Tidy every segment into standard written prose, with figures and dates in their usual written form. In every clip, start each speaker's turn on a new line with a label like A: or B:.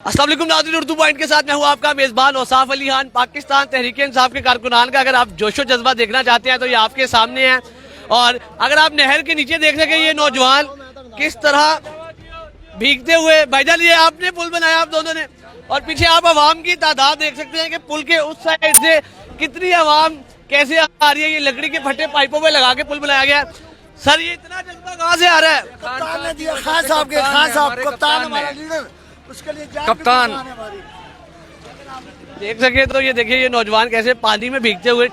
A: अस्सलाम वालेकुम नाज़रीन, उर्दू पॉइंट के साथ मैं हूँ आपका मेज़बान औसाफ अली खान। पाकिस्तान तहरीक इंसाफ के कारकुनान का अगर आप जोशो जज्बा देखना चाहते हैं तो ये आपके सामने है। और अगर आप नहर के नीचे देख सके ये नौजवान किस तरह भीगते हुए, भाईजान ये आपने पुल बनाया आप दोनों ने, और पीछे आप आवाम की तादाद देख सकते हैं कि पुल के उस साइड से कितनी आवाम कैसे आ रही है। ये लकड़ी के फटे पाइपों में लगा के पुल बनाया गया। सर ये इतना जज्बा कहाँ से आ रहा है?
B: कप्तान ने दिया, खान साहब के, खान साहब कप्तान हमारा लीडर, उसके लिए
C: कप्तान
A: देख सके तो ये देखिए ये नौजवान कैसे पानी में भीगते हुए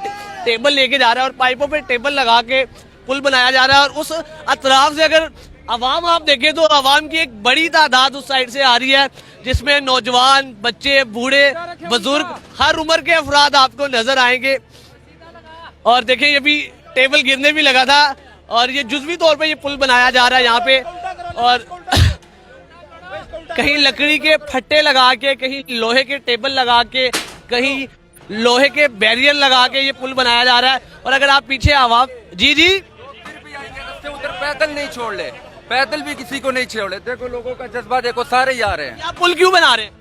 A: टेबल लेके जा रहा है और पाइपों पे टेबल लगा के पुल बनाया जा रहा है। और उस अतराफ से अगर आवाम आप देखें तो आवाम की एक बड़ी तादाद उस साइड से आ रही है, जिसमें नौजवान, बच्चे, बूढ़े, बुजुर्ग, हर उम्र के अफराद आपको नजर आएंगे। और देखिए ये भी टेबल गिरने भी लगा था और ये जुज़वी तौर पे ये पुल बनाया जा रहा है यहाँ पे। और कहीं लकड़ी के फट्टे लगा के, कहीं लोहे के टेबल लगा के, कहीं लोहे के बैरियर लगा के ये पुल बनाया जा रहा है। और अगर आप पीछे आवाम जी
C: उधर पैदल नहीं छोड़ ले, पैदल भी किसी को नहीं छोड़े। देखो लोगों का जज्बा देखो, सारे ही आ रहे हैं।
A: आप पुल क्यों बना रहे हैं?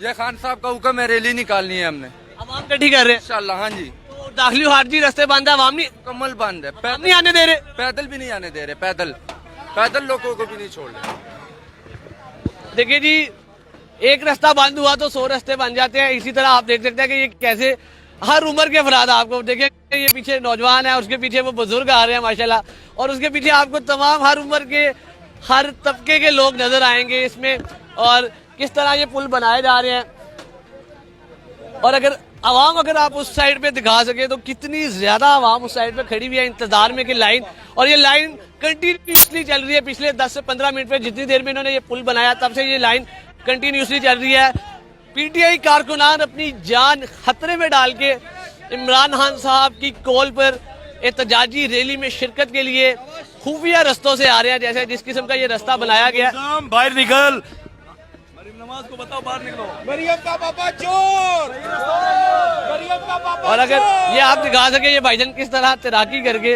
C: ये खान साहब का हुक्म है, रैली निकालनी है हमने,
A: आवाम इकट्ठी कर रहे हैं
C: इंशाल्लाह। हाँ जी,
A: तो दाखिली खारजी रास्ते बंद है, आवाम नहीं
C: कमल बंद है,
A: नहीं आने दे रहे,
C: पैदल भी नहीं आने दे रहे, पैदल लोगों को भी नहीं छोड़ रहे।
A: देखिए जी एक रास्ता बंद हुआ तो 100 रास्ते बन जाते हैं। इसी तरह आप देख सकते हैं कि ये कैसे हर उम्र के अफराद आपको देखिए, ये पीछे नौजवान है, उसके पीछे वो बुजुर्ग आ रहे हैं माशाल्लाह, और उसके पीछे आपको तमाम हर उम्र के, हर तबके के लोग नजर आएंगे इसमें। और किस तरह ये पुल बनाए जा रहे हैं। और अगर आप उस साइड पे दिखा सके तो कितनी ज्यादा आवाम उस साइड पे खड़ी हुई है इंतजार में कि लाइन, और ये लाइन कंटिन्यूसली चल रही है। पिछले 10 से 15 मिनट में जितनी देर में इन्होंने ये पुल बनाया तब से ये लाइन कंटिन्यूसली चल रही है। पीटीआई कारकुनान अपनी जान खतरे में डाल के इमरान खान साहब की कॉल पर एहतजाजी रैली में शिरकत के लिए खुफिया रस्तों से आ रहे हैं, जैसे जिस किस्म का ये रास्ता बनाया गया।
D: बाहर निकल, नमाज को बताओ, बाहर निकलो। मरियम का पापा चोर, मरियम का पापा।
A: और अगर ये आप दिखा सके ये भाईजान किस तरह तैराकी करके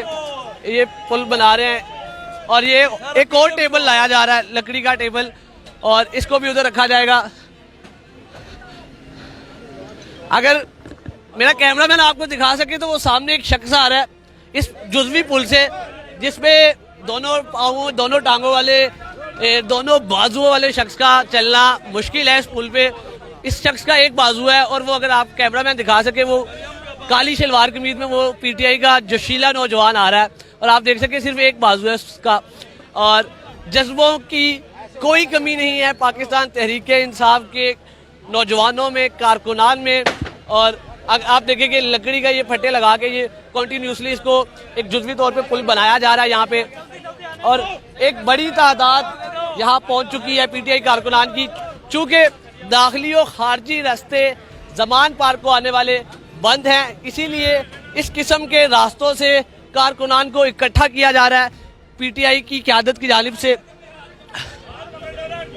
A: ये पुल बना रहे हैं। और ये एक और टेबल लाया जा रहा है, लकड़ी का टेबल, और इसको भी उधर रखा जाएगा। अगर मेरा कैमरामैन आपको दिखा सके तो वो सामने एक शख्स आ रहा है इस जुज़वी पुल से, जिसपे दोनों पाँवों, दोनों टांगों वाले, दोनों बाजुओं वाले शख्स का चलना मुश्किल है इस पुल पे। इस शख्स का एक बाजू है और वो अगर आप कैमरामैन दिखा सके वो काली शलवार कमीज में वो पीटीआई का जोशीला नौजवान आ रहा है, और आप देख सके सिर्फ एक बाजू है उसका। और जज्बों की कोई कमी नहीं है पाकिस्तान तहरीक इंसाफ के नौजवानों में, कारकुनान में। और आप देखें कि लकड़ी का ये फट्टे लगा के ये कंटिन्यूसली इसको एक जुज़वी तौर पे पुल बनाया जा रहा है यहाँ पे। और एक बड़ी तादाद यहाँ पहुँच चुकी है पीटीआई कारकुनान की। चूँकि दाखिली और खारजी रास्ते जमान पार्क को आने वाले बंद हैं, इसीलिए इस किस्म के रास्तों से कारकुनान को इकट्ठा किया जा रहा है पीटीआई की क़यादत की जानिब से।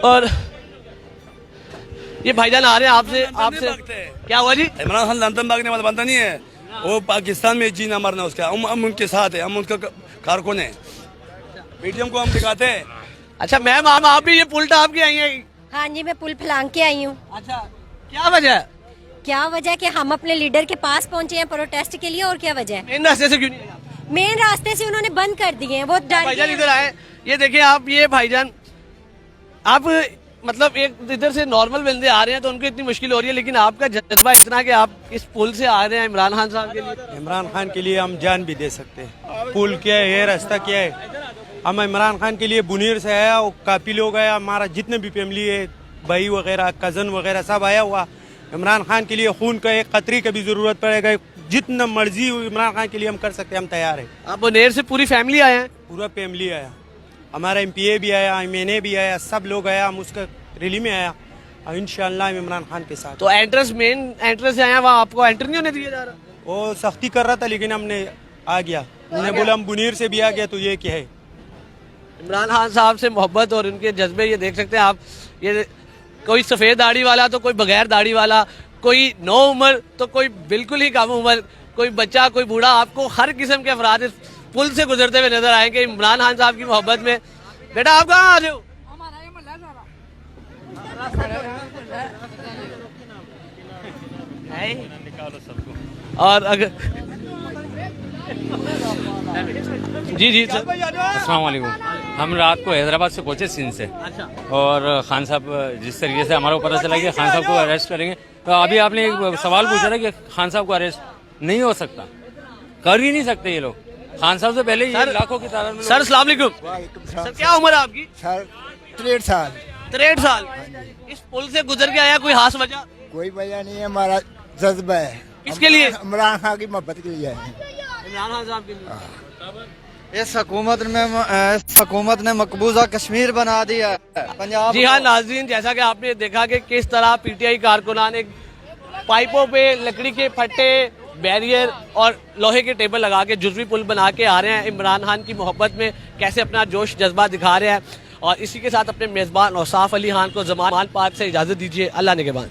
A: और ये भाईजान आ रहे हैं आपसे क्या हुआ जी?
D: इमरान खान लंदन भागने वाला बंदा नहीं है, वो पाकिस्तान में जीना मरना उसका। हम उनके साथ है, हम उनका कारकुन है, पीटीएम को हम दिखाते हैं।
A: अच्छा मैम, आप भी ये पुल टाप के आई हैं?
E: हाँ जी, मैं पुल फलांग के आई हूँ।
A: अच्छा, क्या वजह है?
E: क्या वजह कि हम अपने लीडर के पास पहुँचे हैं प्रोटेस्ट के लिए, और क्या वजह है?
A: मेन रास्ते से क्यों नहीं?
E: मेन रास्ते से उन्होंने बंद कर दिए हैं वो।
A: भाईजान इधर आए, ये देखिए आप, ये भाईजान आप मतलब एक इधर से नॉर्मल बंदे आ रहे हैं तो उनको इतनी मुश्किल हो रही है, लेकिन आपका जज्बा इतना कि आप इस पुल से आ रहे हैं इमरान खान साहब के लिए।
F: इमरान खान के लिए हम जान भी दे सकते हैं। पुल क्या है, ये रास्ता क्या है, हम इमरान खान के लिए बुनीर से आया, काफ़ी लोग आया, हमारा जितने भी फैमिली है, भाई वगैरह, कज़न वगैरह सब आया हुआ। इमरान खान के लिए खून का एक कतरी का भी ज़रूरत पड़ेगा, जितना मर्जी इमरान खान के लिए हम कर सकते हैं, हम तैयार हैं।
A: आप बुनेर से पूरी फैमिली आए हैं?
F: पूरा फैमिली आया, हमारा MPA भी आया, MNA भी आया, सब लोग आया, हम उसका रैली में आया और इंशाल्लाह इमरान खान के साथ।
A: तो एंट्रेंस, मेन एंट्रेंस से आया, वहाँ आपको एंट्री नहीं होने दिया जा रहा?
F: वो सख्ती कर रहा था लेकिन हमने आ गया, उन्होंने बोला हम बुनीर से भी आ गया, तो ये क्या है।
A: इमरान खान साहब से मोहब्बत और उनके जज्बे ये देख सकते हैं आप। ये कोई सफ़ेद दाढ़ी वाला तो कोई बगैर दाढ़ी वाला, कोई नौ उम्र तो कोई बिल्कुल ही कम उम्र, कोई बच्चा, कोई बूढ़ा, आपको हर किस्म के अफराद इस पुल से गुजरते हुए नजर आएंगे इमरान खान साहब की मोहब्बत में। बेटा आप कहाँ आ रहे हो? और अगर जी जी सर।
G: अस्सलाम वालेकुम। हम रात को हैदराबाद से पहुंचे सिंध से,
A: अच्छा
G: और खान साहब जिस तरीके से हमारा को पता चला कि खान साहब को अरेस्ट करेंगे, तो अभी आपने एक सवाल पूछा था कि खान साहब को अरेस्ट नहीं हो सकता, कर ही नहीं सकते ये लोग। खान साहब से पहले ये लाखों की तादाद में
A: सर अस्सलाम वालेकुम। सर क्या उम्र है आपकी?
B: सर 63 साल।
A: 63 साल। इस पुल से गुजर के आया, कोई खास वजह?
B: कोई वजह नहीं है, हमारा जज्बा है।
A: किसके लिए?
B: इमरान खान की मोहब्बत के लिए है।
A: इमरान खान साहब के लिए।
H: इस हुकूमत ने मकबूजा कश्मीर बना दिया है पंजाब।
A: जी हाँ नाज़रीन, जैसा कि आपने देखा कि किस तरह पीटीआई कारकुनान एक पाइपों पे लकड़ी के फट्टे, बैरियर और लोहे के टेबल लगा के जुज़वी पुल बना के आ रहे हैं। इमरान खान की मोहब्बत में कैसे अपना जोश जज्बा दिखा रहे हैं। और इसी के साथ अपने मेज़बान औसाफ अली खान को ज़मान पार्क से इजाज़त दीजिए। अल्लाह निगहबान।